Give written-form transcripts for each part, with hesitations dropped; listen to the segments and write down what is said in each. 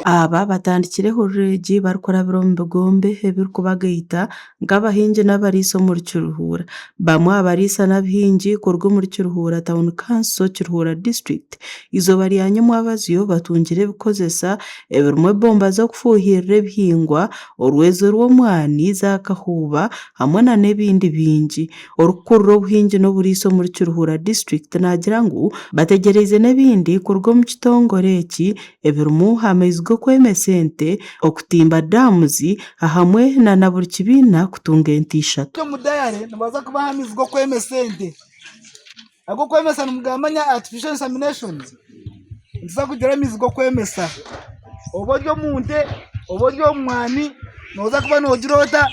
aba batandikireho regi barukorabira omu bigombe ebirikubagaita nk'abahingi n'abariisa omu Kiruhuura. Bamwe abariisa n'abahingi kuruga omu Kiruhuura Town Council Kiruhuura District izooba rya nyamwabaziyo batungire ebikozesa ebirimu ebomba z'okufuuhirira ebihingwa, orwezo rw'omwani, za kahuuba hamwe n'ebindi bingi. Orukukurura obuhingi n'oburiisa omu Kiruhuura District nagira ngu bategereize n'ebindi kuruga omu kitongore eki ebirimu amaizi g'okwemesa ente, okutimba damuzi hamwe na buri kibiina kutunga ente 3. Omu dayari nibaza kubaha amaizi g'okwemesa ente. Ag'okwemesa nimugambanya artificial inseminations. Ntuza kugira amaizi g'okwemesa. Oba ori omu nte, oba ori omu mwani, nooza kuba noogirota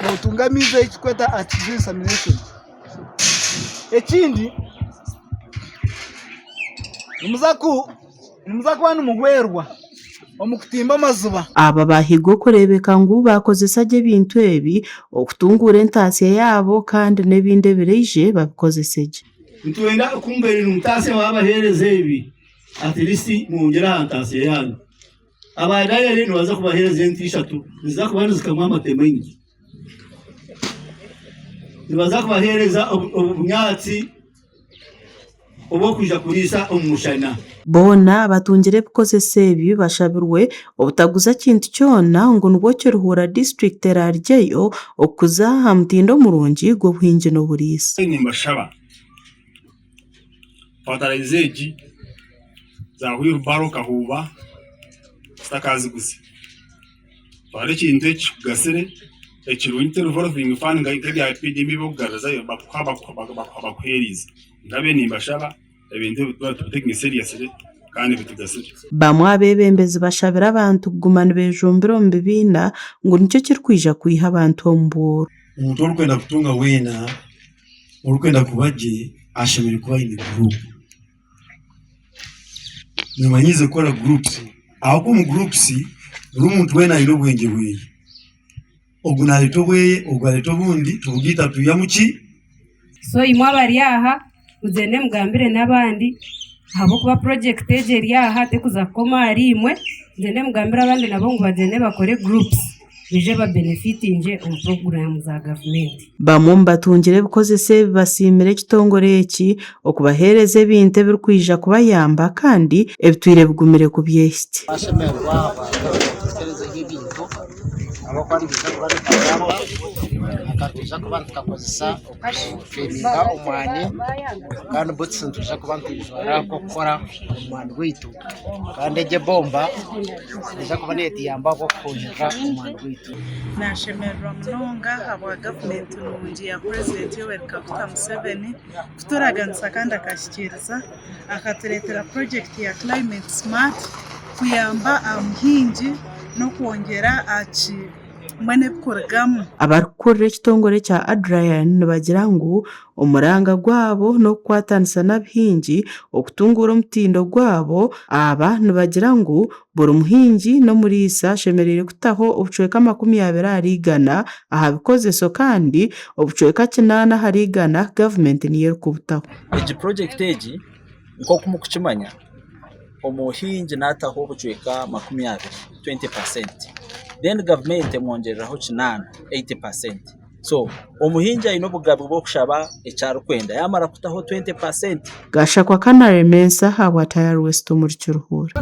nootunga amaizi ekikweta artificial insemination. Ekindi nimuza kuba nimuhwerwa omu kutimba amazuba. Aba baahigwa okureebeka ngu bakozesa gye ebintu ebi okutunguura entaasya yaabo kandi n'ebindi ebireije babikozese gye. Ntwenda okumbeerera omutaasya wabaheereza ebi at least mwongere aha ntaasya yanyu. Abadayari nibaza kubaheereza ente 3 niziza kuba nizikanywa amate maingi. Nibaza kubaheereza obunyaatsi obw'okwija kuriisa omu mushana. Boona abatungire ebikozesa ebi bashabirwe obutaguza kintu kyona ngu nibwo Kiruhuura District eraryeyo okuza aha mutindo omurungi gw'obuhingi n'oburiisa. Nimbashaba fatalize egi za wheelbarrow kahuuba zitakaziguze. Twara ekintu ekikugasire ekirungi revolving fund nk'ebya PDB bokugaragaza bakuheerize. Ngabe nimbashaba ebintu tutekinge seriously kandi bitugasire. Bamwe abebembezi bashabira abantu kuguma nibejumbira omu bibiina ngu nikyo kirikwija kwiha abantu omu bworo. Omuntu orikwenda kutunga weena orikwenda kuba gye ashemereire kuba aine group. Nimanyize kukora groups. Aho mu groups buri muntu weena aine obwengye bweye. Ogu naleeta obweye, ogu aleeta obundi tubugita tuya muki. So imwe abari aha mugende mugambire n'abandi ahabw'okuba project egi eri aha tekuza kukoma ahari imwe, mugende mugambire abandi nabo ngu bagende bakore groups bije babenefitinge omu program za gavumenti. Bamwe omu batungire ebikozesa ebi basiimire ekitongore eki okubaheereza ebintu ebirikwija kubayamba kandi ebitwire bigumire kubyehiki. Bashemerwa bateerezeho ebintu abakwarigiza kuba nituyamba akatuza kuba nitukakozesa okutreminga omwani kandi butisi nituza kuba nitujwara nk'okukora omwani gwaitu kandi egi ebomba niza kuba netuyamba okwokufuuhirira omwani gwaitu. Nashemererwa munonga habwa gavumenti nungi ya President Yoweri Kaguta Museveni kuturaganisa kandi akashyikiriza akatureetera project ya Climate Smart kuyamba omuhingi n'okwongera mwene ebikurugamu. Abarikukorera ekitongore kya Adrian nibagira ngu omuranga gwabo n'okukwatanisa n'abahingi okutunguura omutindo gwabo. Aba nibagira ngu buri muhingi n'omuriisa ashemereire kutaho obucweka 20 ahari 100 aha bikozeso kandi obucweka 8 ahari 100 gavumenti niyo erikubutaho. Egi project egi nk'oku mukukimanya omuhingi naataho obucweka 20%. Then government emwongereraho 80%. So omuhingi aine obugabe bw'okushaba ekyarikwenda yamara kutaho 20%. Gashakwa Kanare Mensa habwa Tayari West muri Kiruhuura.